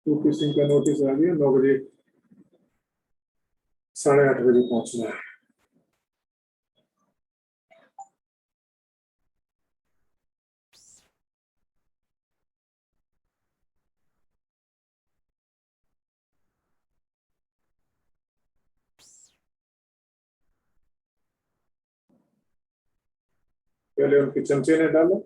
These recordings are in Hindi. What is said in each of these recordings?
टू किसिंग का नोटिस आ गया, 9 बजे 8:30 बजे पहुंचना है। पहले उनके चमचे ने डाला,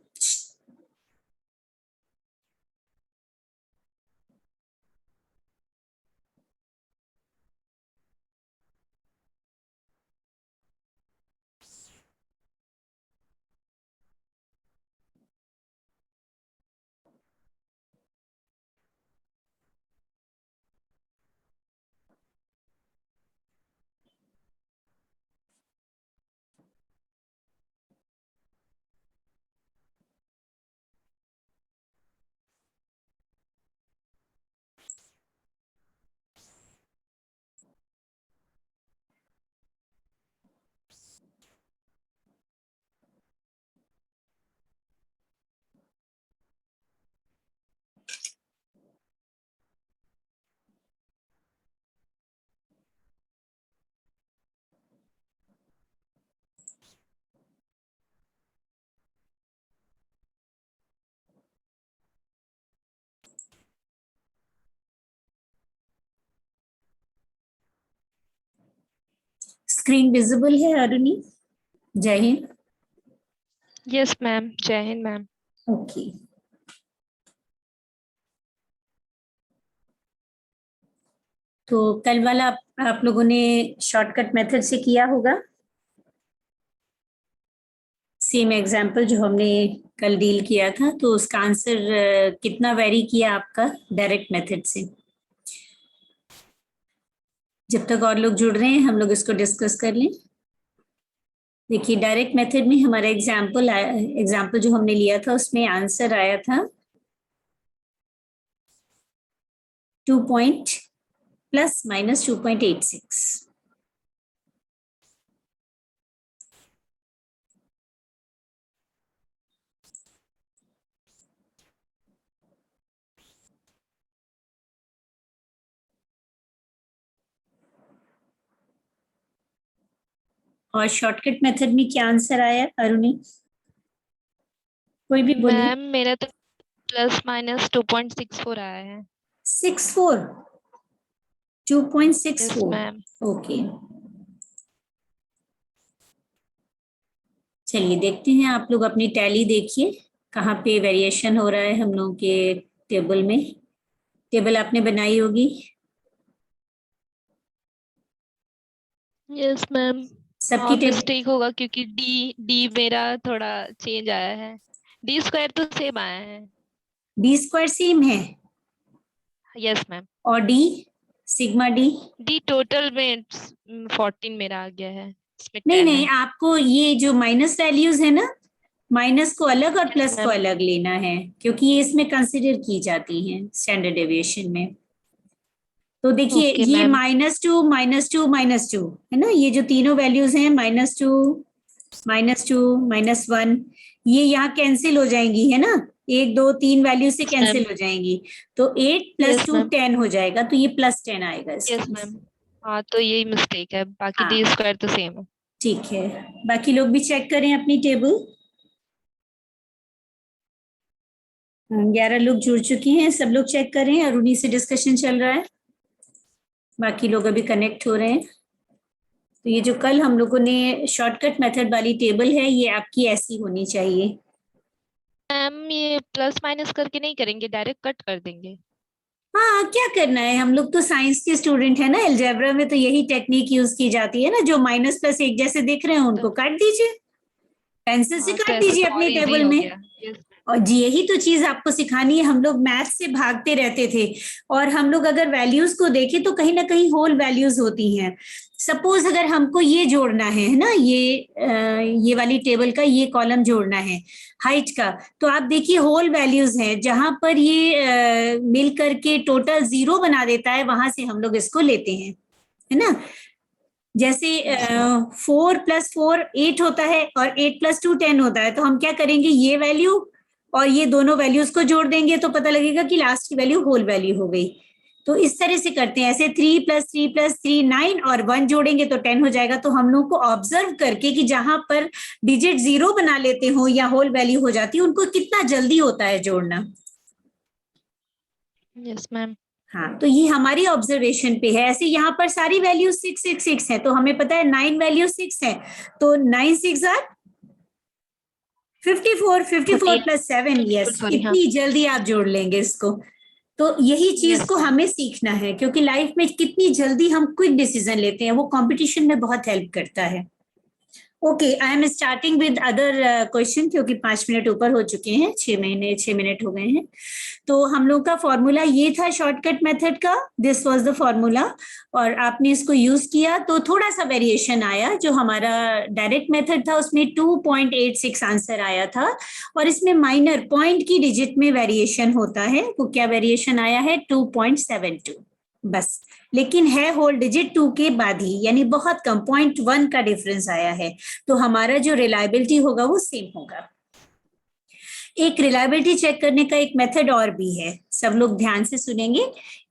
स्क्रीन विजिबल है अरुणी? जय हिंद। यस मैम, जय हिंद मैम। ओके, तो कल वाला आप लोगों ने शॉर्टकट मेथड से किया होगा, सेम एग्जाम्पल जो हमने कल डील किया था। तो उसका आंसर कितना वेरी किया आपका डायरेक्ट मेथड से? जब तक और लोग जुड़ रहे हैं हम लोग इसको डिस्कस कर लें। देखिए, डायरेक्ट मेथड में हमारा एग्जाम्पल जो हमने लिया था उसमें आंसर आया था 2 ± 2.86। और शॉर्टकट मेथड में क्या आंसर आया अरुणी? कोई भी बोलिए। मैम मेरा तो ± 2.64 आया है। 64, यस 2.64। मैम। ओके, चलिए देखते हैं। आप लोग अपनी टैली देखिए कहाँ पे वेरिएशन हो रहा है हम लोगों के टेबल में। टेबल आपने बनाई होगी। Yes ma'am. सबकी टेबल मिस्टेक होगा क्योंकि डी डी मेरा थोड़ा चेंज आया है। डी स्क्वायर तो सेम आया है। डी स्क्वायर सेम है यस मैम। और D sigma D? D total में 14 मेरा आ गया है, इसमें नहीं 10 नहीं, है। आपको ये जो माइनस वैल्यूज है ना, माइनस को अलग और यस प्लस को मैम। अलग लेना है, क्योंकि ये इसमें कंसिडर की जाती हैं स्टैंडर्ड डेविएशन में। तो देखिए, ओके ये मैम। -2 -2 -2 है ना, ये जो तीनों वैल्यूज हैं -2 -2 -1, ये यहाँ कैंसिल हो जाएंगी, है ना। 1 2 3 वैल्यू से कैंसिल हो जाएंगी, तो 8 + यस 2 मैम। 10 हो जाएगा, तो ये +10 आएगा यस इसमें। मैम। हाँ तो यही मिस्टेक है, बाकी हाँ डी स्क्वायर तो सेम है। ठीक है, बाकी लोग भी चेक करें अपनी टेबल। 11 लोग जुड़ चुकी हैं, सब लोग चेक करें। अरुणी से डिस्कशन चल रहा है, बाकी लोग अभी कनेक्ट हो रहे हैं। तो ये जो कल हम लोगों ने शॉर्टकट मेथड वाली टेबल है, ये आपकी ऐसी होनी चाहिए। मैम ये प्लस माइनस करके नहीं करेंगे, डायरेक्ट कट कर देंगे? हाँ, क्या करना है, हम लोग तो साइंस के स्टूडेंट है ना। अलजेब्रा में तो यही टेक्निक यूज की जाती है ना, जो माइनस प्लस एक जैसे दिख रहे हैं उनको काट दीजिए, पेंसिल से हाँ तो काट ऐसा दीजिए तो और अपनी इजी टेबल हो में। गया। यस। और जी, यही तो चीज आपको सिखानी है। हम लोग मैथ से भागते रहते थे, और हम लोग अगर वैल्यूज को देखें तो कहीं ना कहीं होल वैल्यूज होती हैं। सपोज अगर हमको ये जोड़ना है ना, ये वाली टेबल का ये कॉलम जोड़ना है हाइट का, तो आप देखिए होल वैल्यूज हैं, जहां पर ये मिल करके टोटल 0 बना देता है, वहां से हम लोग इसको लेते हैं, है ना। जैसे यस मैम। 4 + 4 8 होता है और 8 + 2 10 होता है, तो हम क्या करेंगे, ये वैल्यू और ये दोनों वैल्यूज को जोड़ देंगे तो पता लगेगा कि लास्ट की वैल्यू होल वैल्यू हो गई। तो इस तरह से करते हैं, ऐसे 3 + 3 + 3 9 और 1 जोड़ेंगे तो 10 हो जाएगा। तो हम लोग को ऑब्जर्व करके कि जहां पर डिजिट 0 बना लेते हो या होल वैल्यू हो जाती है, उनको कितना जल्दी होता है जोड़ना। Yes ma'am. हाँ, तो ये हमारी ऑब्जर्वेशन पे है। ऐसे यहाँ पर सारी वैल्यू 6 6 6 है, तो हमें पता है 9 वैल्यू 6 है, तो 9 6 आर 54, 54 + 7, यस, सॉरी, हाँ। इतनी जल्दी आप जोड़ लेंगे इसको। तो यही चीज Yes, को ma'am. हमें सीखना है, क्योंकि लाइफ में कितनी जल्दी हम क्विक डिसीजन लेते हैं, वो कंपटीशन में बहुत हेल्प करता है। Okay, I am starting with other question, क्योंकि 5 मिनट ऊपर हो चुके हैं, 6 मिनट हो गए हैं। तो हम लोग का फॉर्मूला ये था शॉर्टकट मेथड का, दिस वाज द फॉर्मूला, और आपने इसको यूज किया तो थोड़ा सा वेरिएशन आया। जो हमारा डायरेक्ट मेथड था उसमें 2.86 आंसर आया था, और इसमें माइनर पॉइंट की डिजिट में वेरिएशन होता है। वो क्या वेरिएशन आया है? 2.72 बस, लेकिन है होल डिजिट 2 के बाद ही, यानी बहुत कम, 0.1 का डिफरेंस आया है। तो हमारा जो रिलायबिलिटी होगा वो सेम होगा। एक रिलायबिलिटी चेक करने का एक मेथड और भी है, सब लोग ध्यान से सुनेंगे।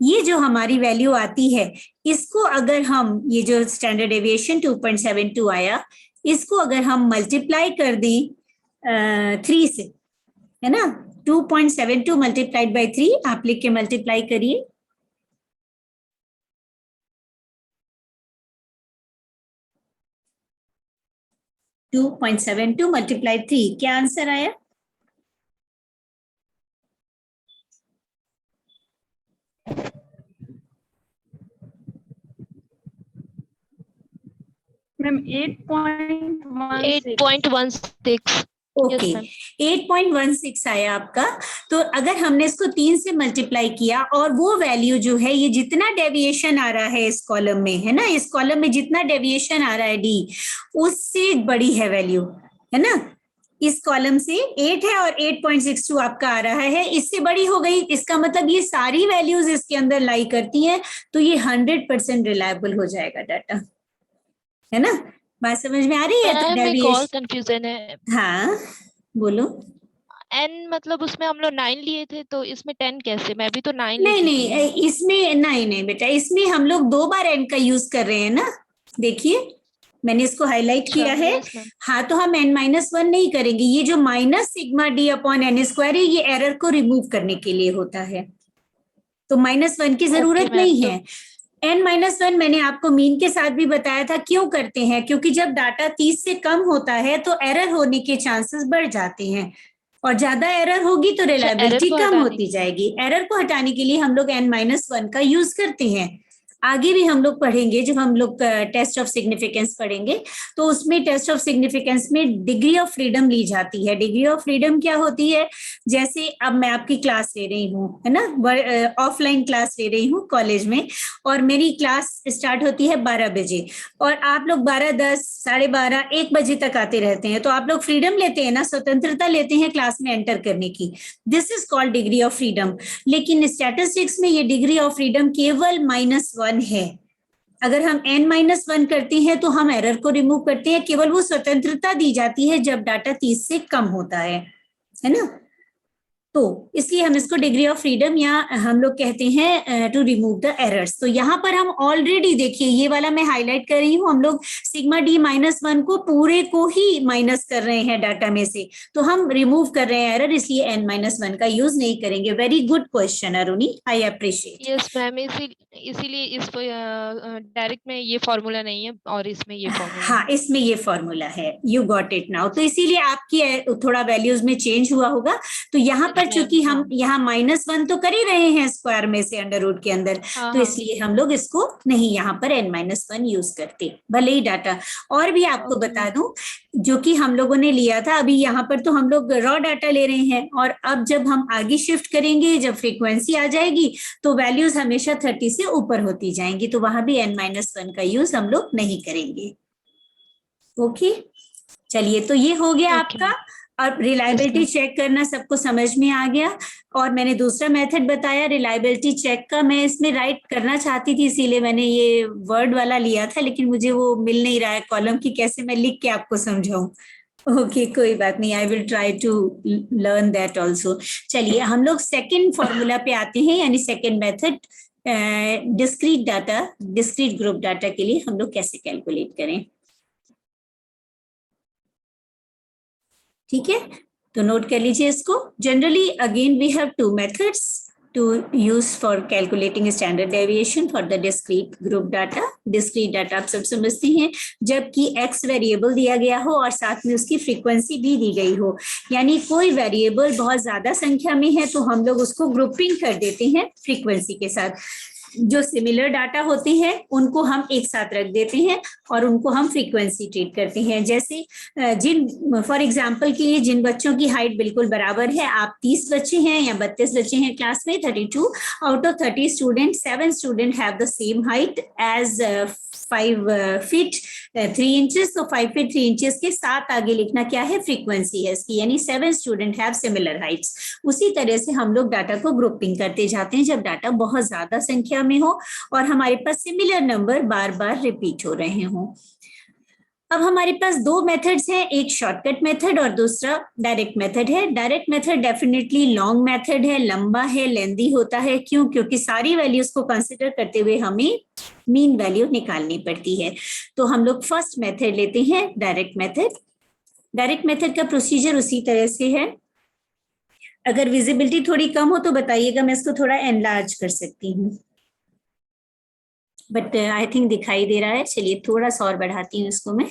ये जो हमारी वैल्यू आती है, इसको अगर हम, ये जो स्टैंडर्ड डेविएशन 2.72 आया, इसको अगर हम मल्टीप्लाई कर दें 3 से, है ना, 2.72 मल्टीप्लाइड बाई 3, आप लिख के मल्टीप्लाई करिए। टू 2.72 मल्टीप्लाई 3, क्या आंसर आया? मैम 8.16। 8.16। ओके, 8.16 आया आपका। तो अगर हमने इसको 3 से मल्टीप्लाई किया, और वो वैल्यू जो है, ये जितना डेविएशन आ रहा है इस कॉलम में, है ना, इस कॉलम में जितना डेविएशन आ रहा है डी, उससे बड़ी है वैल्यू, है ना। इस कॉलम से 8 है और 8.62 आपका आ रहा है, इससे बड़ी हो गई। इसका मतलब ये सारी वैल्यूज इसके अंदर लाई करती हैं, तो ये 100% रिलायबल हो जाएगा डाटा, है ना। बात समझ में आ रही है? तो मैम एक और डेविएशन, कंफ्यूजन है। हाँ बोलो। एन मतलब उसमें हम लोग 9 लिए थे, तो इसमें 10 कैसे? मैं भी तो 9 नहीं लेके की है। इसमें नहीं नहीं बेटा, इसमें हम लोग 2 बार एन का यूज कर रहे हैं ना। देखिए मैंने इसको हाईलाइट किया है। Yes ma'am. हाँ, तो हम n-1 नहीं करेंगे। ये जो minus sigma d upon n square है, ये एरर को रिमूव करने के लिए होता है, तो -1 की जरूरत मैम, नहीं है। n-1 मैंने आपको मीन के साथ भी बताया था क्यों करते हैं, क्योंकि जब डाटा 30 से कम होता है तो एरर होने के चांसेस बढ़ जाते हैं, और ज्यादा एरर होगी तो एरर रिलायबिलिटी को कम हटाने होती जाएगी। एरर को हटाने के लिए हम लोग n-1 का यूज करते हैं। आगे भी हम लोग पढ़ेंगे, जब हम लोग टेस्ट ऑफ सिग्निफिकेंस पढ़ेंगे, तो उसमें टेस्ट ऑफ सिग्निफिकेंस में डिग्री ऑफ फ्रीडम ली जाती है। डिग्री ऑफ फ्रीडम क्या होती है? जैसे अब मैं आपकी क्लास ले रही हूँ, है ना, ऑफलाइन क्लास ले रही हूँ कॉलेज में, और मेरी क्लास स्टार्ट होती है 12 बजे, और आप लोग 12:10, 12:30, 1 बजे तक आते रहते हैं, तो आप लोग फ्रीडम लेते हैं ना, स्वतंत्रता लेते हैं क्लास में एंटर करने की। This is called degree of freedom. लेकिन स्टैटिस्टिक्स में ये डिग्री ऑफ फ्रीडम केवल -1 है। अगर हम n-1 करते हैं तो हम एरर को रिमूव करते हैं, केवल वो स्वतंत्रता दी जाती है जब डाटा 30 से कम होता है ना। तो इसलिए हम इसको डिग्री ऑफ फ्रीडम, या हम लोग कहते हैं टू रिमूव द एरर्स। तो यहाँ पर हम ऑलरेडी देखिए, ये वाला मैं हाईलाइट कर रही हूँ, हम लोग सिग्मा डी -1 को पूरे को ही माइनस कर रहे हैं डाटा में से, तो हम रिमूव कर रहे हैं एरर, इसलिए n-1 का यूज नहीं करेंगे। Very good question Aruni, I appreciate. Yes ma'am, इसीलिए इस डायरेक्ट में ये फॉर्मूला नहीं है और इसमें ये फॉर्मूला हाँ, है। इसमें ये फॉर्मूला है, यू गॉट इट नाउ। तो इसीलिए आपकी थोड़ा वैल्यूज में चेंज हुआ होगा। तो यहाँ पर चूंकि हम यहाँ -1 तो कर ही रहे हैं स्क्वायर में से अंडर रूट के अंदर, तो इसलिए हम लोग इसको नहीं यहाँ पर n-1 यूज करते, भले ही डाटा। और भी आपको बता दूं, जो कि हम लोगों ने लिया था अभी, यहाँ पर तो हम लोग रॉ डाटा ले रहे हैं, और अब जब हम आगे शिफ्ट करेंगे, जब फ्रीक्वेंसी आ जाएगी, तो वैल्यूज हमेशा 30 से ऊपर होती जाएंगी, तो वहां भी n-1 का यूज हम लोग नहीं करेंगे। ओके, चलिए, तो ये हो गया आपका। अब रिलायबिलिटी चेक करना सबको समझ में आ गया, और मैंने दूसरा मेथड बताया रिलायबिलिटी चेक का। मैं इसमें राइट करना चाहती थी, इसीलिए मैंने ये वर्ड वाला लिया था, लेकिन मुझे वो मिल नहीं रहा है कॉलम की, कैसे मैं लिख के आपको समझाऊं। ओके कोई बात नहीं, I will try to learn that also. चलिए हम लोग सेकेंड फॉर्मूला पे आते हैं, यानी second method, discrete group data के लिए हम लोग कैसे कैलकुलेट करें। ठीक है, तो नोट कर लीजिए इसको। Generally again we have two methods to use for calculating standard deviation for the discrete group data। discrete data आप सब समझते हैं, जबकि x वेरिएबल दिया गया हो और साथ में उसकी फ्रीक्वेंसी भी दी गई हो, यानी कोई वेरिएबल बहुत ज्यादा संख्या में है तो हम लोग उसको ग्रुपिंग कर देते हैं फ्रीक्वेंसी के साथ। जो सिमिलर डाटा होते हैं उनको हम एक साथ रख देते हैं और उनको हम फ्रीक्वेंसी ट्रीट करते हैं। जैसे जिन फॉर एग्जांपल के लिए जिन बच्चों की हाइट बिल्कुल बराबर है, आप 30 बच्चे हैं या 32 बच्चे हैं क्लास में, 32 out of 30 student 7 student have the same height as 5 feet 3 inches. तो 5 फीट 3 इंचेस के साथ आगे लिखना क्या है, फ्रीक्वेंसी है इसकी, यानी 7 स्टूडेंट हैव सिमिलर हाइट्स। उसी तरह से हम लोग डाटा को ग्रुपिंग करते जाते हैं जब डाटा बहुत ज्यादा संख्या में हो और हमारे पास सिमिलर नंबर बार बार रिपीट हो रहे हों। अब हमारे पास दो मेथड्स हैं, एक शॉर्टकट मेथड और दूसरा डायरेक्ट मेथड है। Direct method definitely long method है, लंबा है, लेंदी होता है। क्यों? क्योंकि सारी वैल्यूज को कंसिडर करते हुए हमें मीन वैल्यू निकालनी पड़ती है। तो हम लोग फर्स्ट मेथड लेते हैं, डायरेक्ट मेथड। डायरेक्ट मेथड का प्रोसीजर उसी तरह से है। अगर विजिबिलिटी थोड़ी कम हो तो बताइएगा, मैं इसको थोड़ा एनलार्ज कर सकती हूँ, बट आई थिंक दिखाई दे रहा है। चलिए थोड़ा सा और बढ़ाती हूँ इसको मैं।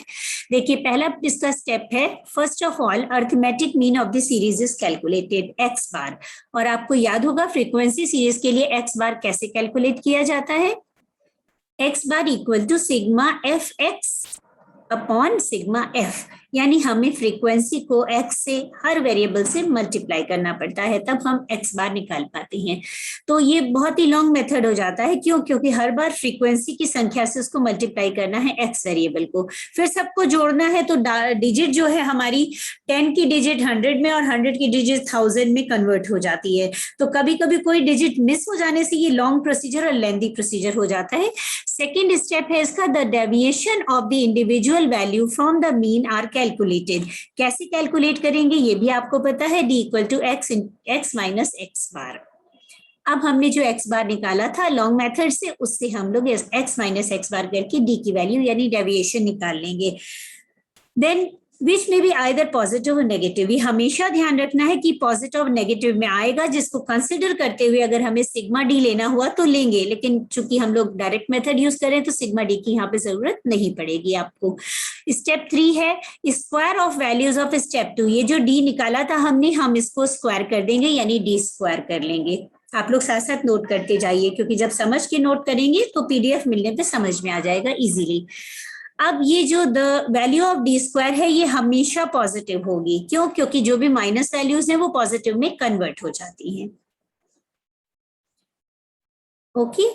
देखिए पहला इसका स्टेप है, first of all arithmetic mean of the series is calculated x bar. और आपको याद होगा फ्रीक्वेंसी सीरीज के लिए एक्स बार कैसे कैलकुलेट किया जाता है, x bar equal to sigma f x upon sigma f, यानी हमें फ्रीक्वेंसी को x से हर वेरिएबल से मल्टीप्लाई करना पड़ता है, तब हम x बार निकाल पाते हैं। तो ये बहुत ही लॉन्ग मेथड हो जाता है। क्यों? क्योंकि हर बार फ्रीक्वेंसी की संख्या से उसको मल्टीप्लाई करना है x वेरिएबल को, फिर सबको जोड़ना है। तो डिजिट जो है हमारी 10 की डिजिट 100 में और 100 की डिजिट 1000 में कन्वर्ट हो जाती है। तो कभी कभी कोई डिजिट मिस हो जाने से ये लॉन्ग प्रोसीजर और लेंदी प्रोसीजर हो जाता है। सेकेंड स्टेप है इसका, the deviation of the individual value from the mean are calculated. कैसे कैलकुलेट करेंगे ये भी आपको पता है, d equal to x minus x bar. अब हमने जो x बार निकाला था लॉन्ग मेथड से, उससे हम लोग x माइनस एक्स बार करके d की वैल्यू यानी डेविएशन निकाल लेंगे। देन विच में भी आइदर पॉजिटिव और नेगेटिव, ये हमेशा ध्यान रखना है कि पॉजिटिव और नेगेटिव में आएगा, जिसको कंसिडर करते हुए अगर हमें सिग्मा डी लेना हुआ तो लेंगे, लेकिन चूंकि हम लोग डायरेक्ट मेथड यूज करें तो सिग्मा डी की यहाँ पे जरूरत नहीं पड़ेगी आपको। स्टेप 3 है square of values of step 2। ये जो डी निकाला था हमने, हम इसको स्क्वायर कर देंगे यानी डी स्क्वायर कर लेंगे। आप लोग साथ साथ नोट करते जाइए, क्योंकि जब समझ के नोट करेंगे तो पीडीएफ मिलने पे समझ में आ जाएगा इजीली। अब ये जो the value of D square है ये हमेशा पॉजिटिव होगी। क्यों? क्योंकि जो भी माइनस वैल्यूज हैं वो पॉजिटिव में कन्वर्ट हो जाती हैं। ओके,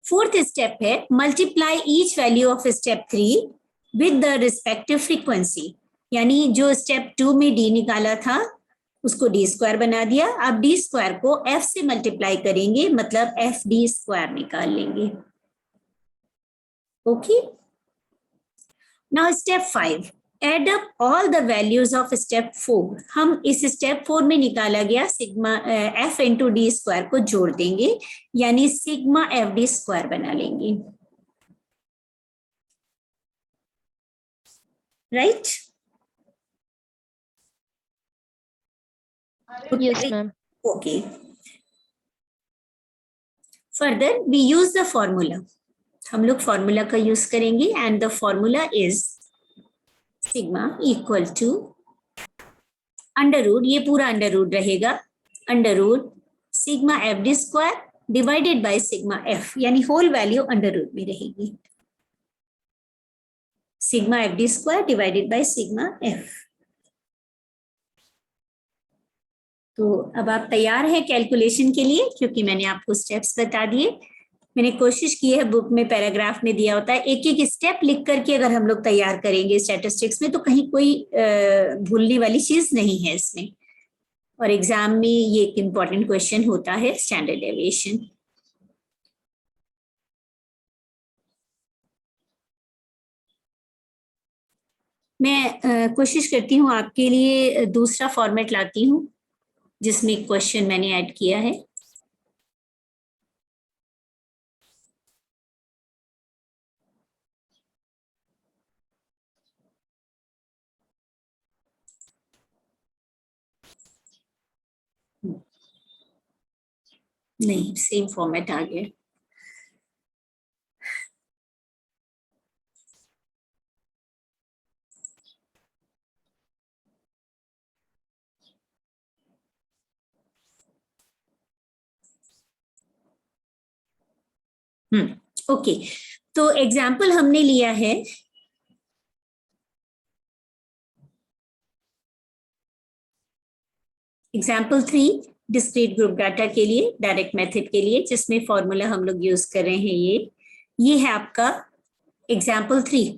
फोर्थ स्टेप है multiply each value of step 3 with the respective frequency, यानी जो स्टेप 2 में डी निकाला था उसको डी स्क्वायर बना दिया। अब डी स्क्वायर को एफ से मल्टीप्लाई करेंगे, मतलब एफ डी स्क्वायर निकाल लेंगे। Okay, now step 5, add up all the values of step 4। हम इस स्टेप 4 में निकाला गया sigma f into d square को जोड़ देंगे, यानी सिग्मा एफ डी स्क्वायर बना लेंगे। Right? Yes, ma'am. Okay. Further, we use the formula. हम लोग फॉर्मूला का यूज करेंगे and the formula is sigma equal to under root, ये पूरा अंडर रूट रहेगा, under root sigma F D square divided by sigma f, यानी होल वैल्यू अंडर रूट में रहेगी, sigma F D square divided by sigma f. तो अब आप तैयार हैं कैलकुलेशन के लिए, क्योंकि मैंने आपको स्टेप्स बता दिए। मैंने कोशिश की है, बुक में पैराग्राफ में दिया होता है, एक एक स्टेप लिख करके अगर हम लोग तैयार करेंगे स्टैटिस्टिक्स में तो कहीं कोई भूलने वाली चीज नहीं है इसमें। और एग्जाम में ये एक इम्पॉर्टेंट क्वेश्चन होता है, स्टैंडर्ड डेविएशन। मैं कोशिश करती हूँ आपके लिए दूसरा फॉर्मेट लाती हूँ जिसमें एक क्वेश्चन मैंने ऐड किया है। नहीं, सेम फॉर्मेट आ गया। ओके, तो एग्जाम्पल हमने लिया है एग्जाम्पल 3 डिस्क्रीट ग्रुप डाटा के लिए, डायरेक्ट मेथड के लिए, जिसमें फॉर्मूला हम लोग यूज कर रहे हैं ये है आपका example 3।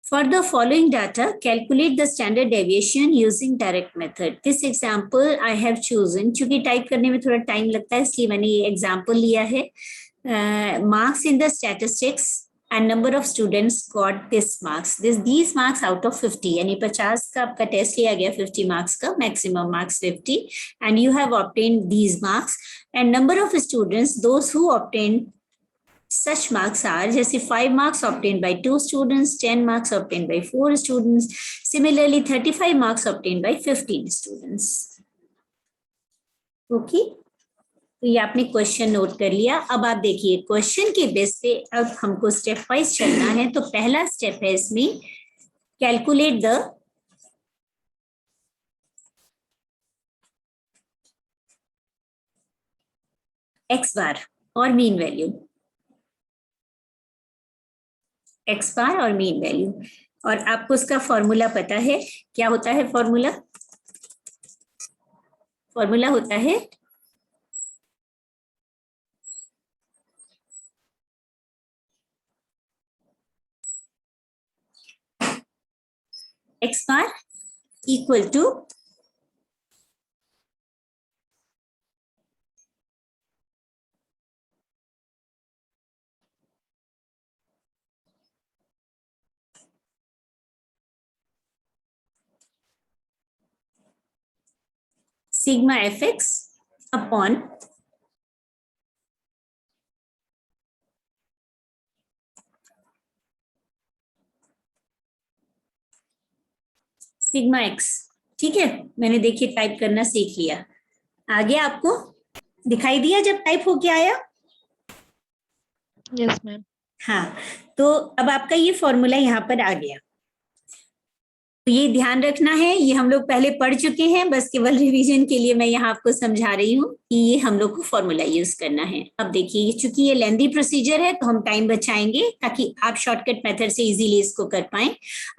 For the following data, calculate the standard deviation using direct method. This example I have chosen, चूंकि टाइप करने में थोड़ा टाइम लगता है इसलिए मैंने ये एग्जाम्पल लिया है। Marks in the statistics and number of students got this marks. These marks out of 50, यानी 50 का आपका टेस्ट लिया गया, 50 marks का, maximum marks 50, and you have obtained these marks. And number of students, those who obtained such marks are, जैसे 5 marks obtained by 2 students, 10 marks obtained by 4 students, similarly 35 marks obtained by 15 students. Okay, तो ये आपने क्वेश्चन नोट कर लिया। अब आप देखिए क्वेश्चन के बेस पे अब हमको स्टेप वाइज चलना है। तो पहला स्टेप है इसमें, कैलकुलेट द एक्स बार और मीन वैल्यू, एक्स बार और मीन वैल्यू। और आपको उसका फॉर्मूला पता है, क्या होता है फॉर्मूला? फॉर्मूला होता है x bar equal to sigma f x upon sigma x. ठीक है, मैंने देखिए टाइप करना सीख लिया। आगे आपको दिखाई दिया जब टाइप होके आया? Yes ma'am. हाँ, तो अब आपका ये फॉर्मूला यहाँ पर आ गया। तो ये ध्यान रखना है, ये हम लोग पहले पढ़ चुके हैं, बस केवल रिवीजन के लिए मैं यहाँ आपको समझा रही हूँ कि ये हम लोग को फॉर्मूला यूज करना है। अब देखिए, चूंकि ये लेंदी प्रोसीजर है तो हम टाइम बचाएंगे ताकि आप शॉर्टकट मेथड से इजीली इसको कर पाएं।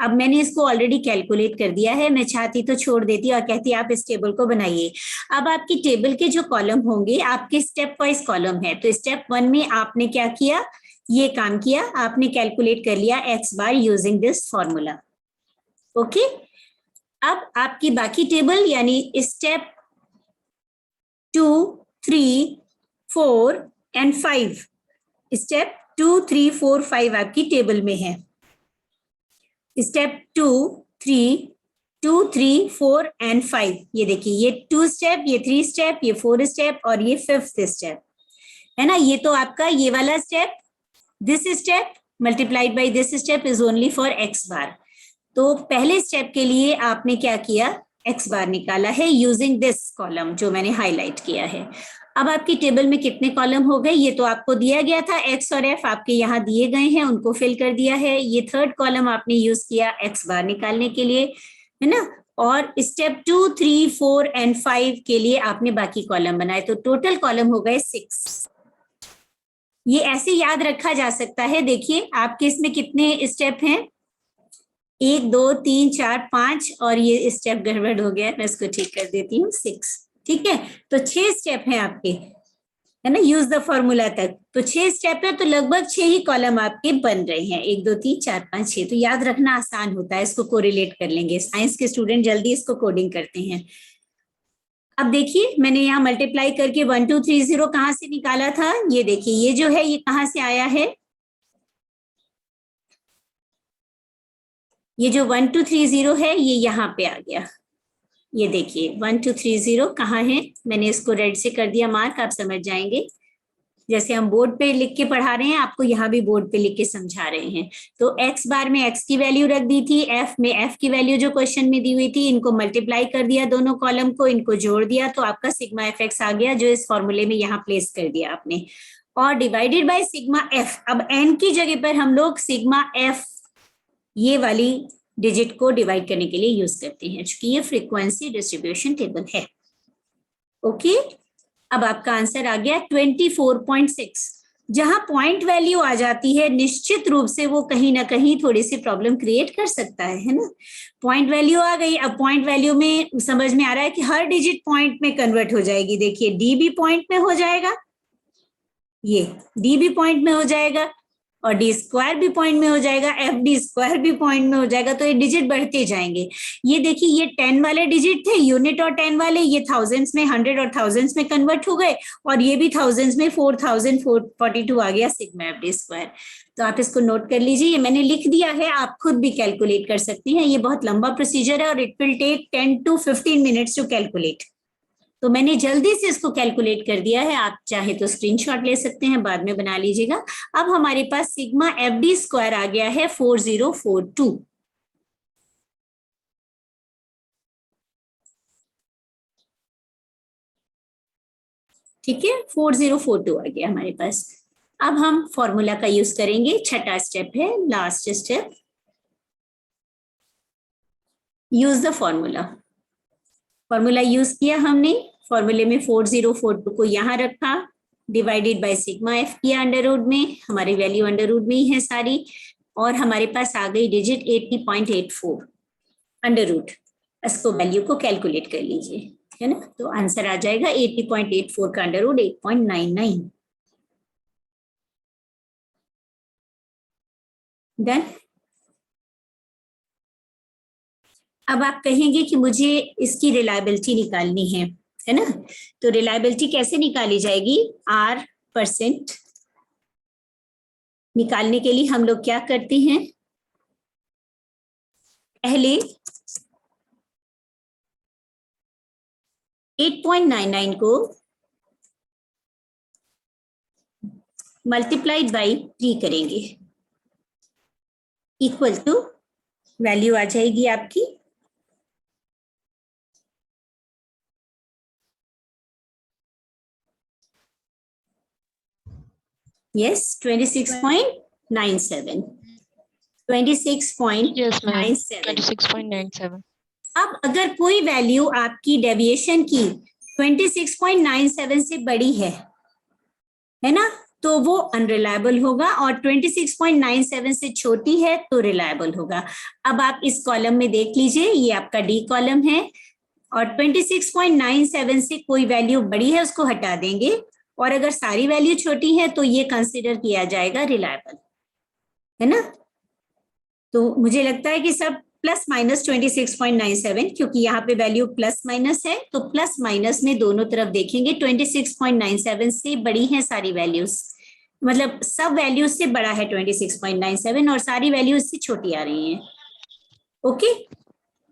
अब मैंने इसको ऑलरेडी कैलकुलेट कर दिया है, मैं चाहती तो छोड़ देती और कहती आप इस टेबल को बनाइए। अब आपकी टेबल के जो कॉलम होंगे आपके स्टेप वाइज कॉलम है। तो स्टेप 1 में आपने क्या किया, ये काम किया, आपने कैलकुलेट कर लिया x bar using this formula. Okay, अब आपकी बाकी टेबल यानी स्टेप 2, 3, 4 एंड 5, स्टेप 2, 3, 4, 5 आपकी टेबल में है। स्टेप 2, 3, 4 एंड 5, ये देखिए, ये 2 स्टेप, ये 3 स्टेप, ये 4 स्टेप और ये 5th स्टेप है ना। ये तो आपका ये वाला step, this step multiplied by this step is only for x bar. तो पहले स्टेप के लिए आपने क्या किया, एक्स बार निकाला है यूजिंग दिस कॉलम जो मैंने हाईलाइट किया है। अब आपकी टेबल में कितने कॉलम हो गए, ये तो आपको दिया गया था, एक्स और एफ आपके यहाँ दिए गए हैं, उनको फिल कर दिया है। ये 3rd कॉलम आपने यूज किया एक्स बार निकालने के लिए, है ना। और स्टेप 2, 3, 4 एंड 5 के लिए आपने बाकी कॉलम बनाए, तो टोटल कॉलम हो गए 6। ये ऐसे याद रखा जा सकता है। देखिए आपके इसमें कितने स्टेप हैं, 1, 2, 3, 4, 5 और ये स्टेप गड़बड़ हो गया, मैं इसको ठीक कर देती हूँ, 6। ठीक है, तो 6 स्टेप हैं आपके, है ना, यूज द फॉर्मूला तक। तो 6 स्टेप है, तो लगभग 6 ही कॉलम आपके बन रहे हैं, 1, 2, 3, 4, 5, 6। तो याद रखना आसान होता है, इसको कोरिलेट कर लेंगे, साइंस के स्टूडेंट जल्दी इसको कोडिंग करते हैं। अब देखिए मैंने यहाँ मल्टीप्लाई करके 1, 2, 3, 0 कहाँ से निकाला था, ये देखिए, ये जो है ये कहाँ से आया है, ये जो 1230 है ये यहाँ पे आ गया, ये देखिए 1230 कहाँ है, मैंने इसको रेड से कर दिया मार्क, आप समझ जाएंगे। जैसे हम बोर्ड पे लिख के पढ़ा रहे हैं, आपको यहाँ भी बोर्ड पे लिख के समझा रहे हैं। तो एक्स बार में एक्स की वैल्यू रख दी थी, एफ में एफ की वैल्यू जो क्वेश्चन में दी हुई थी, इनको मल्टीप्लाई कर दिया, दोनों कॉलम को इनको जोड़ दिया, तो आपका सिग्मा एफ एक्स आ गया, जो इस फॉर्मूले में यहाँ प्लेस कर दिया आपने, और डिवाइडेड बाय सिग्मा एफ। अब एन की जगह पर हम लोग सिग्मा एफ ये वाली डिजिट को डिवाइड करने के लिए यूज करते हैं, क्योंकि ये फ्रीक्वेंसी डिस्ट्रीब्यूशन टेबल है। ओके, अब आपका आंसर आ गया 24.6। जहां पॉइंट वैल्यू आ जाती है, निश्चित रूप से वो कहीं ना कहीं थोड़ी सी प्रॉब्लम क्रिएट कर सकता है ना। पॉइंट वैल्यू आ गई, अब पॉइंट वैल्यू में समझ में आ रहा है कि हर डिजिट पॉइंट में कन्वर्ट हो जाएगी। देखिए डी भी पॉइंट में हो जाएगा, ये डी भी पॉइंट में हो जाएगा, और डी स्क्वायर भी पॉइंट में हो जाएगा, एफ डी स्क्वायर भी पॉइंट में हो जाएगा, तो ये डिजिट बढ़ते जाएंगे। ये देखिए ये 10 वाले डिजिट थे, यूनिट और 10 वाले, ये थाउजेंड्स में, 100 और थाउजेंड्स में कन्वर्ट हो गए, और ये भी थाउजेंड्स में 4042 आ गया सिग्मा एफ डी स्क्वायर। तो आप इसको नोट कर लीजिए, ये मैंने लिख दिया है, आप खुद भी कैलकुलेट कर सकती हैं। ये बहुत लंबा प्रोसीजर है और it will take 10 to 15 minutes to calculate. तो मैंने जल्दी से इसको कैलकुलेट कर दिया है, आप चाहे तो स्क्रीनशॉट ले सकते हैं, बाद में बना लीजिएगा। अब हमारे पास सिग्मा एफ डी स्क्वायर आ गया है 4042। ठीक है, 4042 आ गया हमारे पास। अब हम फॉर्मूला का यूज करेंगे, छठा स्टेप है, last step, use the formula. Formula use किया हमने, फॉर्मूले में 4042 को यहाँ रखा, डिवाइडेड बाय सिग्मा एफ किया अंडर रूट में, हमारी वैल्यू अंडर रूट में ही है सारी, और हमारे पास आ गई डिजिट 80.84 अंडर रूट। इसको वैल्यू को कैलकुलेट कर लीजिए, है ना। तो आंसर आ जाएगा 80.84 का अंडर रूट 8.99। डन। अब आप कहेंगे कि मुझे इसकी रिलायबिलिटी निकालनी है ना। तो रिलायबिलिटी कैसे निकाली जाएगी, R% निकालने के लिए हम लोग क्या करते हैं, पहले 8.99 को मल्टीप्लाइड बाई 3 करेंगे, इक्वल टू वैल्यू आ जाएगी आपकी yes 26.97 Yes, ma'am. 26.97। 26.97. अब अगर कोई वैल्यू आपकी डेविएशन की 26.97 से बड़ी है ना, तो वो अनरिलायबल होगा, और 26.97 से छोटी है तो रिलायबल होगा। अब आप इस कॉलम में देख लीजिए, ये आपका डी कॉलम है, और 26.97 से कोई वैल्यू बड़ी है उसको हटा देंगे, और अगर सारी वैल्यू छोटी है तो ये कंसीडर किया जाएगा रिलायबल, है ना। तो मुझे लगता है कि सब प्लस माइनस 26.97, क्योंकि यहाँ पे वैल्यू प्लस माइनस है, तो प्लस माइनस में दोनों तरफ देखेंगे, 26.97 से बड़ी हैं सारी वैल्यूज, मतलब सब वैल्यूज से बड़ा है 26.97, और सारी वैल्यूज से छोटी आ रही हैं। ओके,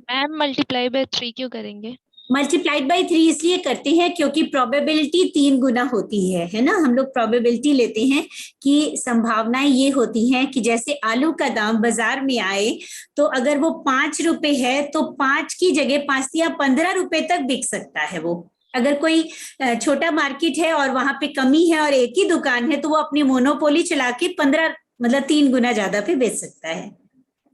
मैम मल्टीप्लाई बाय 3 क्यों करेंगे? मल्टीप्लाइड बाई 3 इसलिए करते हैं क्योंकि प्रोबेबिलिटी 3 गुना होती है ना। हम लोग प्रोबेबिलिटी लेते हैं कि संभावनाएं ये होती हैं कि जैसे आलू का दाम बाजार में आए, तो अगर वो 5 रुपए है तो 5 की जगह 5 या 15 रुपए तक बिक सकता है वो। अगर कोई छोटा मार्केट है और वहां पे कमी है और एक ही दुकान है, तो वो अपनी मोनोपोली चला के 15 मतलब 3 गुना ज्यादा पे बेच सकता है।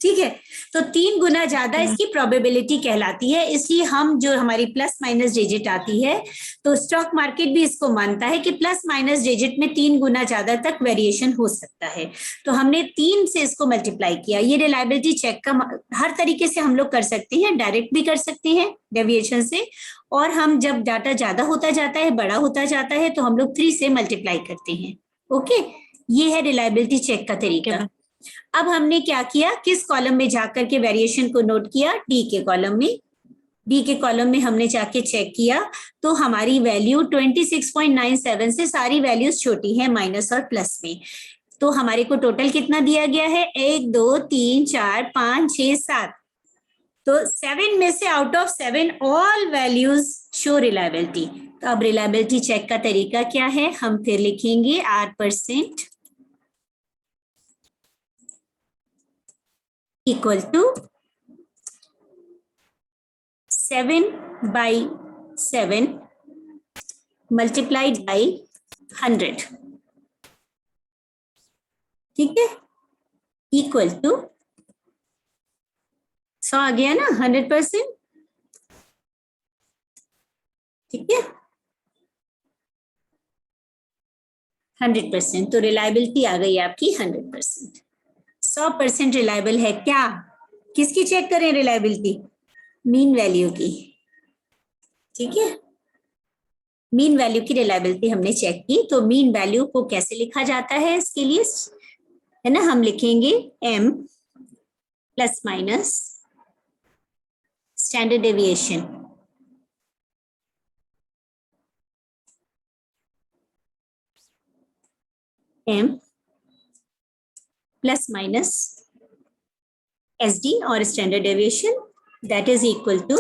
ठीक है, तो 3 गुना ज्यादा इसकी प्रोबेबिलिटी कहलाती है। इसलिए हम जो हमारी प्लस माइनस डिजिट आती है, तो स्टॉक मार्केट भी इसको मानता है कि प्लस माइनस डिजिट में 3 गुना ज्यादा तक वेरिएशन हो सकता है। तो हमने 3 से इसको मल्टीप्लाई किया। ये रिलायबिलिटी चेक का हर तरीके से हम लोग कर सकते हैं, डायरेक्ट भी कर सकते हैं डेविएशन से, और हम जब डाटा ज्यादा होता जाता है, बड़ा होता जाता है, तो हम लोग 3 से मल्टीप्लाई करते हैं। ओके, ये है रिलायबिलिटी चेक का तरीका। अब हमने क्या किया, किस कॉलम में जाकर के वेरिएशन को नोट किया, डी के कॉलम में। डी के कॉलम में हमने जाके चेक किया, तो हमारी वैल्यू 26.97 से सारी वैल्यूज छोटी है माइनस और प्लस में। तो हमारे को टोटल कितना दिया गया है? 1 2 3 4 5 6 7। तो 7 में से out of 7 all values show reliability. तो अब रिलायबिलिटी चेक का तरीका क्या है? हम फिर लिखेंगे R% equal to 7/7 multiplied by 100, ठीक है, इक्वल टू 100 आ गया ना, 100%, ठीक है, 100%। तो रिलायबिलिटी आ गई आपकी 100%। 100% रिलायबल है क्या? किसकी चेक करें रिलायबिलिटी? मीन वैल्यू की, ठीक है, मीन वैल्यू की रिलायबिलिटी हमने चेक की। तो मीन वैल्यू को कैसे लिखा जाता है? इसके लिए है ना, हम लिखेंगे m plus minus standard deviation, m plus minus SD और standard deviation, that is equal to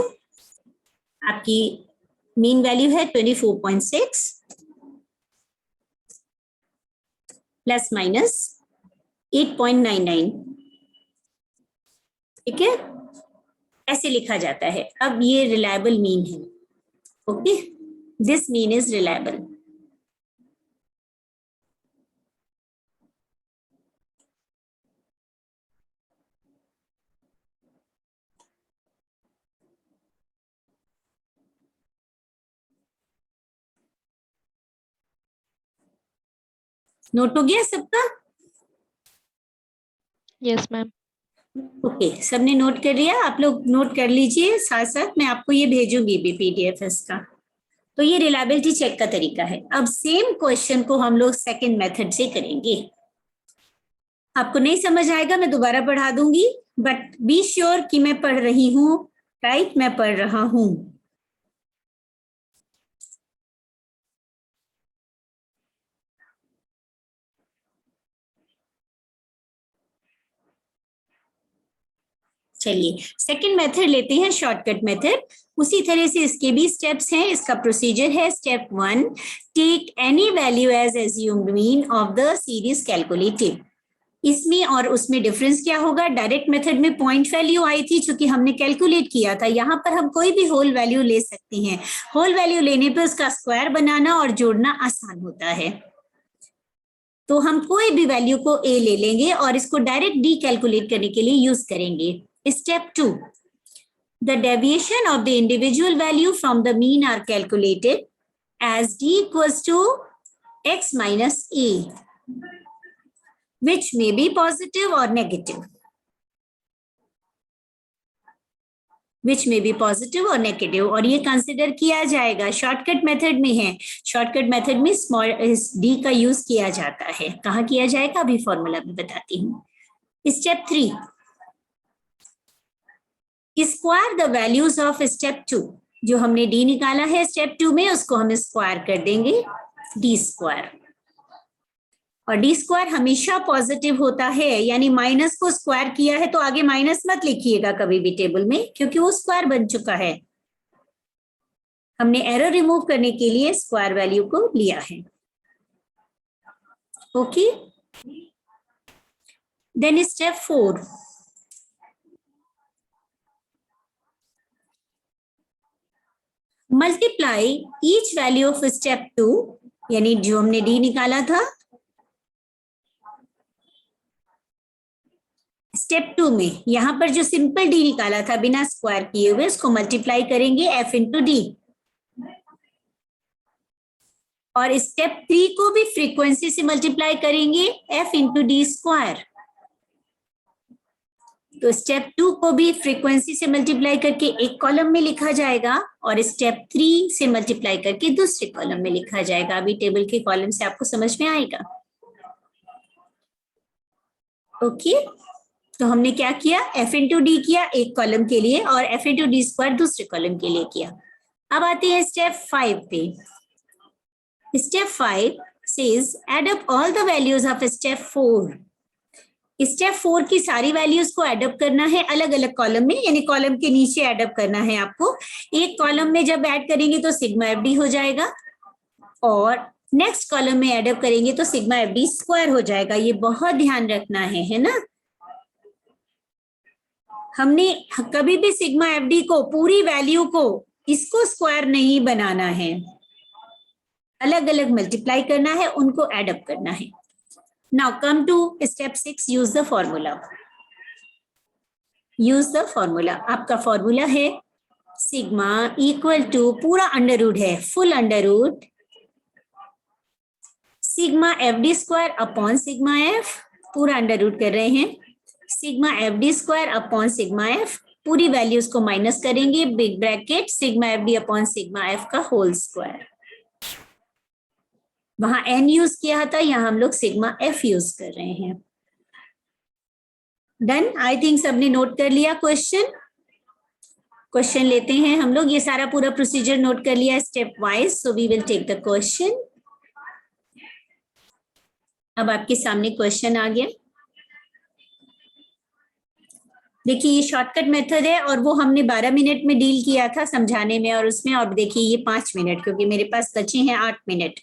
आपकी मीन वैल्यू है 24.6 प्लस माइनस 8.99, ठीक है, ऐसे लिखा जाता है। अब ये रिलायबल मीन है, okay, this mean is reliable. Note हो गया सबका? Yes ma'am. ओके, सबने नोट कर लिया? आप लोग नोट कर लीजिए, साथ साथ मैं आपको ये भेजूंगी भी PDF इसका। तो ये रिलायबिलिटी चेक का तरीका है। अब सेम क्वेश्चन को हम लोग सेकंड मेथड से करेंगे। आपको नहीं समझ आएगा मैं दोबारा पढ़ा दूंगी, बट बी श्योर कि मैं पढ़ रही हूँ, राइट, मैं पढ़ रहा हूँ। चलिए सेकंड मेथड लेते हैं, शॉर्टकट मेथड। उसी तरह से इसके भी स्टेप्स हैं। इसका प्रोसीजर है, step 1, take any value as assumed mean of the series calculated. इसमें और उसमें डिफरेंस क्या होगा? डायरेक्ट मेथड में पॉइंट वैल्यू आई थी चूंकि हमने कैलकुलेट किया था, यहाँ पर हम कोई भी होल वैल्यू ले सकते हैं। होल वैल्यू लेने पे उसका स्क्वायर बनाना और जोड़ना आसान होता है। तो हम कोई भी वैल्यू को a ले लेंगे और इसको डायरेक्ट d कैलकुलेट करने के लिए यूज करेंगे। Step 2, the deviation of the individual value from the mean are calculated as d equals to x minus a, which may be positive or negative. Which may be positive or negative, और ये कंसिडर किया जाएगा। शॉर्टकट मेथड में है, शॉर्टकट मेथड में स्मॉल d का यूज किया जाता है। कहाँ किया जाएगा अभी फॉर्मूला में बताती हूँ। Step 3, square the values of step 2। जो हमने d निकाला है स्टेप 2 में, उसको हम स्क्वायर कर देंगे d स्क्वायर। और d स्क्वायर हमेशा पॉजिटिव होता है, यानी माइनस को स्क्वायर किया है तो आगे माइनस मत लिखिएगा कभी भी टेबल में, क्योंकि वो स्क्वायर बन चुका है। हमने एरर रिमूव करने के लिए स्क्वायर वैल्यू को लिया है। Okay, then step 4, multiply each value of step 2, यानी जो हमने d निकाला था स्टेप 2 में, यहां पर जो सिंपल d निकाला था बिना स्क्वायर किए हुए, उसको मल्टीप्लाई करेंगे f इंटू डी। और स्टेप 3 को भी फ्रीक्वेंसी से मल्टीप्लाई करेंगे f इंटू डी स्क्वायर। तो स्टेप 2 को भी फ्रीक्वेंसी से मल्टीप्लाई करके एक कॉलम में लिखा जाएगा और स्टेप 3 से मल्टीप्लाई करके दूसरे कॉलम में लिखा जाएगा। अभी टेबल के कॉलम से आपको समझ में आएगा। ओके, तो हमने क्या किया, f इंटू डी किया एक कॉलम के लिए और f इंटू डी स्क्वायर दूसरे कॉलम के लिए किया। अब आते हैं स्टेप 5 पे। Step 5, says add up all the values of step 4. Step 4 की सारी वैल्यूज को एडअप करना है अलग अलग कॉलम में, यानी कॉलम के नीचे एडअप करना है आपको। एक कॉलम में जब ऐड करेंगे तो सिग्मा एफ डी हो जाएगा और नेक्स्ट कॉलम में एडअप करेंगे तो सिग्मा एफ डी स्क्वायर हो जाएगा। ये बहुत ध्यान रखना है ना। हमने कभी भी सिग्मा एफ डी को पूरी वैल्यू को इसको स्क्वायर नहीं बनाना है, अलग अलग मल्टीप्लाई करना है, उनको एडअप करना है। Now come to step 6, use the formula. Use the formula. आपका फॉर्मूला है सिग्मा इक्वल टू पूरा अंडर रूट है, full under root sigma F D square upon sigma F, पूरा अंडर रूट कर रहे हैं, sigma F D square upon sigma F, पूरी वैल्यूज को माइनस करेंगे, big bracket sigma F D upon sigma F का होल स्क्वायर। वहां एन यूज किया था, यहां हम लोग सिग्मा एफ यूज कर रहे हैं। डन, आई थिंक सबने नोट कर लिया क्वेश्चन लेते हैं हम लोग। ये सारा पूरा प्रोसीजर नोट कर लिया step wise, so we will take the question. अब आपके सामने क्वेश्चन आ गया। देखिए ये शॉर्टकट मेथड है और वो हमने 12 मिनट में डील किया था समझाने में और उसमें, और देखिए ये 5 मिनट, क्योंकि मेरे पास बचे हैं 8 मिनट,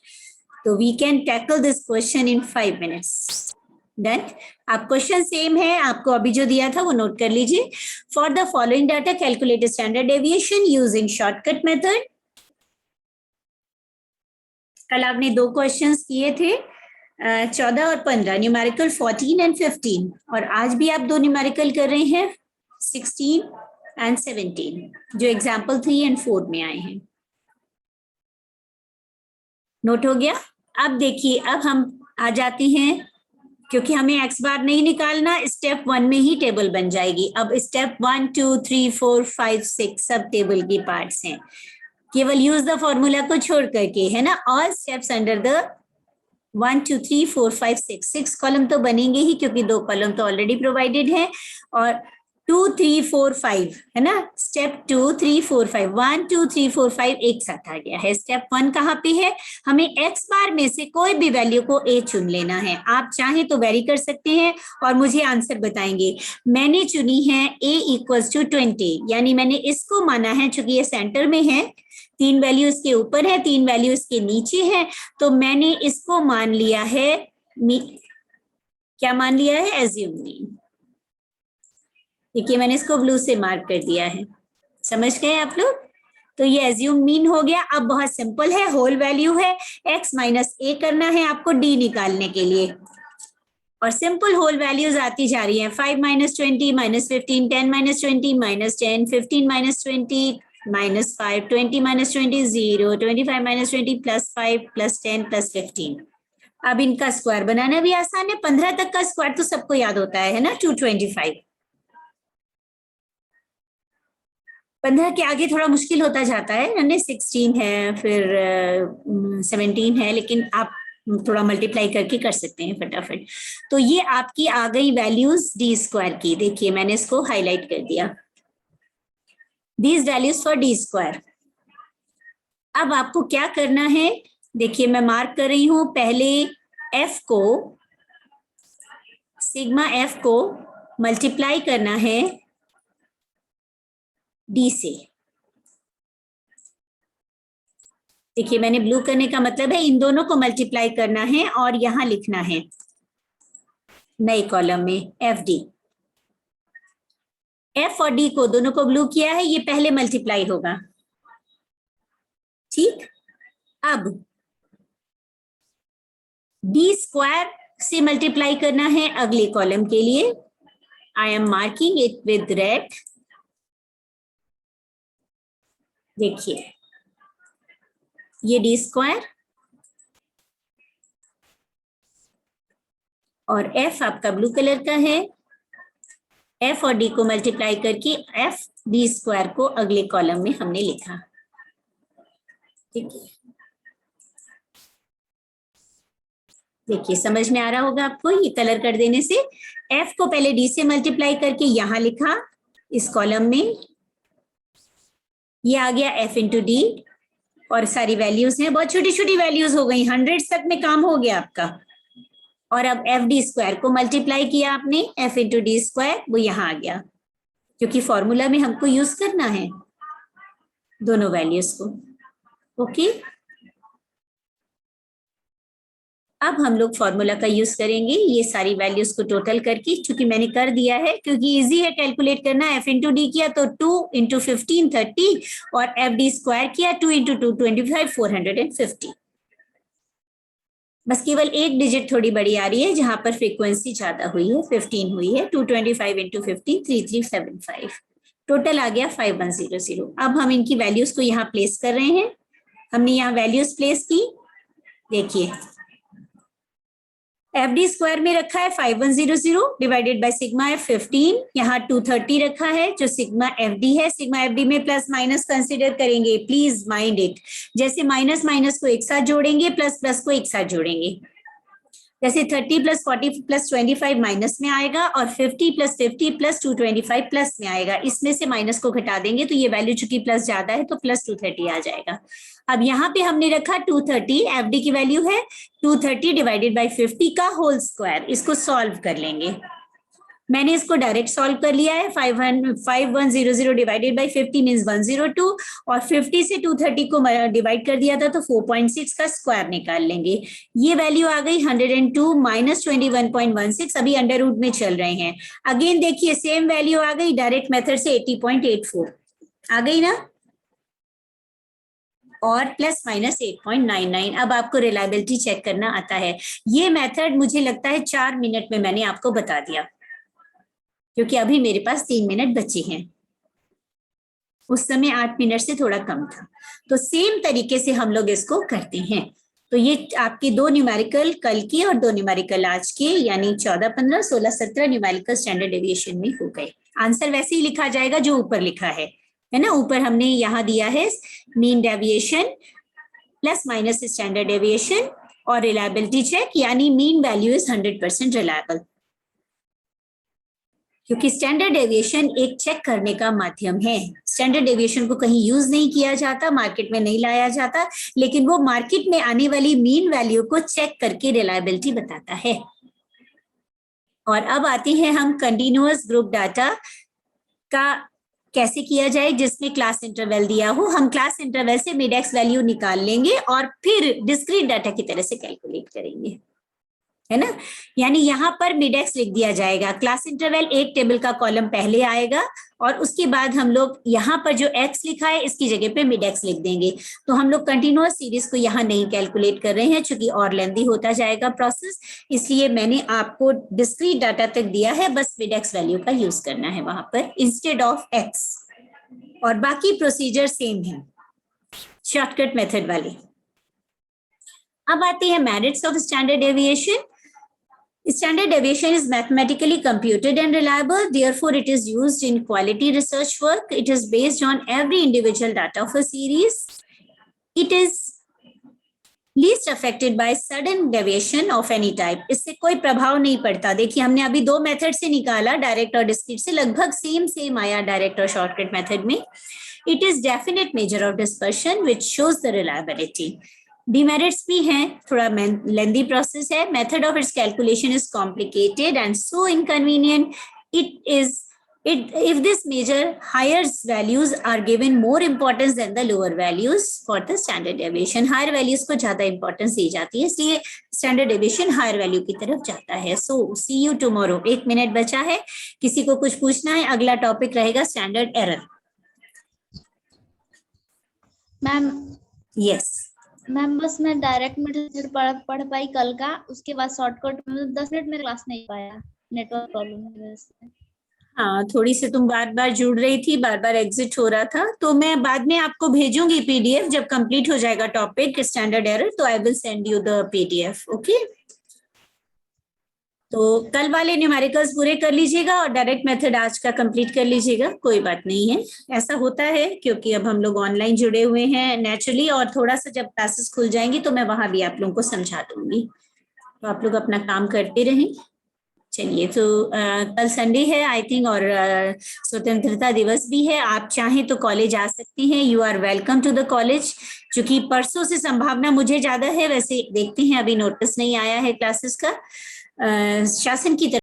तो we can tackle this question in 5 minutes. Done. आप क्वेश्चन सेम है, आपको अभी जो दिया था वो नोट कर लीजिए। For the following data calculate standard deviation using shortcut method. कल आपने 2 क्वेश्चंस किए थे, 14 और 15, न्यूमेरिकल 14 एंड 15, और आज भी आप 2 न्यूमेरिकल कर रहे हैं 16 एंड 17, जो एग्जाम्पल 3 एंड 4 में आए हैं। नोट हो गया। अब देखिए, अब हम आ जाते हैं, क्योंकि हमें एक्स बार नहीं निकालना, स्टेप 1 में ही टेबल बन जाएगी। अब स्टेप 1 2 3 4 5 6 सब टेबल की पार्ट्स हैं, केवल यूज द फॉर्मूला को छोड़ करके, है ना। All steps under the 1 2 3 4 5 6 column तो बनेंगे ही, क्योंकि 2 कॉलम तो ऑलरेडी प्रोवाइडेड है, और 2 3 4 5 है ना। स्टेप 2 3 4 5 1 2 3 4 5 एक साथ आ गया है। स्टेप 1 कहाँ पे है, हमें एक्स बार में से कोई भी वैल्यू को ए चुन लेना है। आप चाहें तो वेरी कर सकते हैं और मुझे आंसर बताएंगे। मैंने चुनी है ए इक्वल्स टू 20, यानी मैंने इसको माना है, चूंकि ये सेंटर में है, 3 वैल्यू इसके ऊपर है, 3 वैल्यू इसके नीचे है, तो मैंने इसको मान लिया है, क्या मान लिया है, एज्यूम मीन। देखिए मैंने इसको ब्लू से मार्क कर दिया है, समझ गए आप लोग। तो ये एज्यूम मीन हो गया। अब बहुत सिंपल है, होल वैल्यू है, x माइनस ए करना है आपको d निकालने के लिए, और सिंपल होल वैल्यूज आती जा रही हैं। 5 minus 20 minus 15, 10 minus 20 minus 10, 15 minus 20 minus 5, 20 minus 20 0, 25 minus 20 plus 5 plus 10 plus 15। अब इनका स्क्वायर बनाना भी आसान है। 15 तक का स्क्वायर तो सबको याद होता है ना, 225। 15 के आगे थोड़ा मुश्किल होता जाता है, 16 है, फिर 17 है, लेकिन आप थोड़ा मल्टीप्लाई करके कर सकते हैं फटाफट। तो ये आपकी आ गई वैल्यूज डी स्क्वायर की। देखिए मैंने इसको हाईलाइट कर दिया, these values for D square. अब आपको क्या करना है, देखिए मैं मार्क कर रही हूं, पहले एफ को, सिग्मा एफ को मल्टीप्लाई करना है डी से। देखिए मैंने ब्लू करने का मतलब है इन दोनों को मल्टीप्लाई करना है और यहां लिखना है नए कॉलम में एफ डी। एफ और डी को दोनों को ब्लू किया है, ये पहले मल्टीप्लाई होगा, ठीक। अब डी स्क्वायर से मल्टीप्लाई करना है अगले कॉलम के लिए। I am marking it with red. देखिए ये डी स्क्वायर और एफ आपका ब्लू कलर का है, एफ और डी को मल्टीप्लाई करके एफ डी स्क्वायर को अगले कॉलम में हमने लिखा, ठीक है। देखिए समझ में आ रहा होगा आपको, ये कलर कर देने से। एफ को पहले डी से मल्टीप्लाई करके यहां लिखा इस कॉलम में, ये आ गया एफ इंटू डी, और सारी वैल्यूज हैं, बहुत छोटी छोटी वैल्यूज हो गई, 100 तक में काम हो गया आपका। और अब एफ डी स्क्वायर को मल्टीप्लाई किया आपने, एफ इंटू डी स्क्वायर, वो यहाँ आ गया, क्योंकि फॉर्मूला में हमको यूज करना है दोनों वैल्यूज को। ओके, अब हम लोग फॉर्मूला का यूज करेंगे ये सारी वैल्यूज को टोटल करके, क्योंकि मैंने कर दिया है, क्योंकि इजी है कैलकुलेट करना। एफ इंटू डी किया तो 2 इंटू 15 30, और एफ डी स्क्वायर किया 2 इंटू 2 25 450। बस केवल एक डिजिट थोड़ी बड़ी आ रही है जहां पर फ्रीक्वेंसी ज्यादा हुई है, 15 हुई है। 225 इंटू 15 3375, टोटल आ गया 5100। अब हम इनकी वैल्यूज को यहाँ प्लेस कर रहे हैं। हमने यहाँ वैल्यूज प्लेस की, देखिए एफ डी स्क्वायर में रखा है 5100 डिवाइडेड बाय सिग्मा एफ 15, यहाँ 230 रखा है जो सिग्मा एफ डी है। सिग्मा एफ डी में प्लस माइनस कंसिडर करेंगे, प्लीज माइंड इट। जैसे माइनस माइनस को एक साथ जोड़ेंगे, प्लस प्लस को एक साथ जोड़ेंगे। जैसे 30 प्लस 40 प्लस 25 माइनस में आएगा, और 50 प्लस 50 प्लस 225 प्लस में आएगा। इसमें से माइनस को घटा देंगे तो ये वैल्यू चूंकि प्लस ज्यादा है तो प्लस 230 आ जाएगा। अब यहाँ पे हमने रखा 230, एफ डी की वैल्यू है 230 डिवाइडेड बाई 50 का होल स्क्वायर। इसको सॉल्व कर लेंगे, मैंने इसको डायरेक्ट सॉल्व कर लिया है। 5100 डिवाइडेड बाई 50 मीन्स 102, और 50 से 230 को डिवाइड कर दिया था तो 4.6 का स्क्वायर निकाल लेंगे। ये वैल्यू आ गई 102 माइनस 21.16, अभी अंडर रूट में चल रहे हैं। अगेन देखिए सेम वैल्यू आ गई, डायरेक्ट मेथड से 80.84 आ गई ना, और प्लस माइनस 8.99। अब आपको रिलायबिलिटी चेक करना आता है। ये मेथड मुझे लगता है 4 मिनट में मैंने आपको बता दिया, क्योंकि अभी मेरे पास 3 मिनट बचे हैं, उस समय 8 मिनट से थोड़ा कम था। तो सेम तरीके से हम लोग इसको करते हैं। तो ये आपके 2 न्यूमेरिकल कल के और 2 न्यूमेरिकल आज के, यानी 14 15 16 17 न्यूमेरिकल स्टैंडर्ड डेविएशन में हो गए। आंसर वैसे ही लिखा जाएगा जो ऊपर लिखा है ना। ऊपर हमने यहाँ दिया है mean deviation plus minus standard deviation और रिलायबिलिटी चेक, यानी मीन वैल्यू इज 100% रिलायबल, क्योंकि स्टैंडर्ड डेविएशन एक चेक करने का माध्यम है। स्टैंडर्ड डेविएशन को कहीं यूज नहीं किया जाता, मार्केट में नहीं लाया जाता, लेकिन वो मार्केट में आने वाली मीन वैल्यू को चेक करके रिलायबिलिटी बताता है। और अब आते हैं हम कंटिन्यूअस ग्रुप डाटा का कैसे किया जाए, जिसमें क्लास इंटरवल दिया हो। हम क्लास इंटरवल से मिडेक्स वैल्यू निकाल लेंगे और फिर डिस्क्रीट डाटा की तरह से कैलकुलेट करेंगे, है ना। यानी यहाँ पर मिडेक्स लिख दिया जाएगा, क्लास इंटरवल एक टेबल का कॉलम पहले आएगा, और उसके बाद हम लोग यहाँ पर जो एक्स लिखा है इसकी जगह पे मिडेक्स लिख देंगे। तो हम लोग कंटिन्यूअस सीरीज को यहाँ नहीं कैलकुलेट कर रहे हैं, क्योंकि और लेंदी होता जाएगा प्रोसेस, इसलिए मैंने आपको डिस्क्रीट डाटा तक दिया है, बस मिडेक्स वैल्यू का यूज करना है वहां पर इंस्टेड ऑफ एक्स, और बाकी प्रोसीजर सेम है शॉर्टकट मेथड वाले। अब आते हैं merits of standard deviation. Standard deviation is mathematically computed and reliable. Therefore, it is used in quality research work. It is based on every individual data of a series. It is least affected by sudden deviation of any type. इससे कोई प्रभाव नहीं पड़ता। देखिए हमने अभी 2 मेथड से निकाला, डायरेक्ट और डिस्क्रीट से, लगभग सेम आया डायरेक्ट और शॉर्टकट मेथड में। It is definite measure of dispersion which shows the reliability. Demerits भी हैं, थोड़ा लेंदी प्रोसेस है, method of its calculation is complicated and so inconvenient. if this measure higher values are given more importance than the lower values for the standard deviation. higher values को ज्यादा importance दी जाती है, इसलिए standard deviation higher value की तरफ जाता है। so see you tomorrow। 1 minute बचा है, किसी को कुछ पूछना है? अगला टॉपिक रहेगा standard error. Ma'am yes ma'am बस मैं डायरेक्ट मेथड पढ़ पाई कल का, उसके बाद शॉर्टकट में 10 मिनट में क्लास नहीं पाया, नेटवर्क प्रॉब्लम की वजह से। हाँ, थोड़ी सी तुम बार बार जुड़ रही थी, बार बार एग्जिट हो रहा था, तो मैं बाद में आपको भेजूंगी पीडीएफ जब कंप्लीट हो जाएगा टॉपिक स्टैंडर्ड एरर, तो I will send you the PDF. Okay, तो कल वाले न्यूमेरिकल्स पूरे कर लीजिएगा और डायरेक्ट मेथड आज का कंप्लीट कर लीजिएगा, कोई बात नहीं है। ऐसा होता है क्योंकि अब हम लोग ऑनलाइन जुड़े हुए हैं नेचुरली, और थोड़ा सा जब क्लासेस खुल जाएंगी तो मैं वहां भी आप लोगों को समझा दूंगी, तो आप लोग अपना काम करते रहें। चलिए, तो कल संडे है आई थिंक, और स्वतंत्रता दिवस भी है। आप चाहें तो कॉलेज आ सकती हैं, you are welcome to the college. क्योंकि परसों से संभावना मुझे ज्यादा है, वैसे देखते हैं, अभी नोटिस नहीं आया है क्लासेस का शासन की तरफ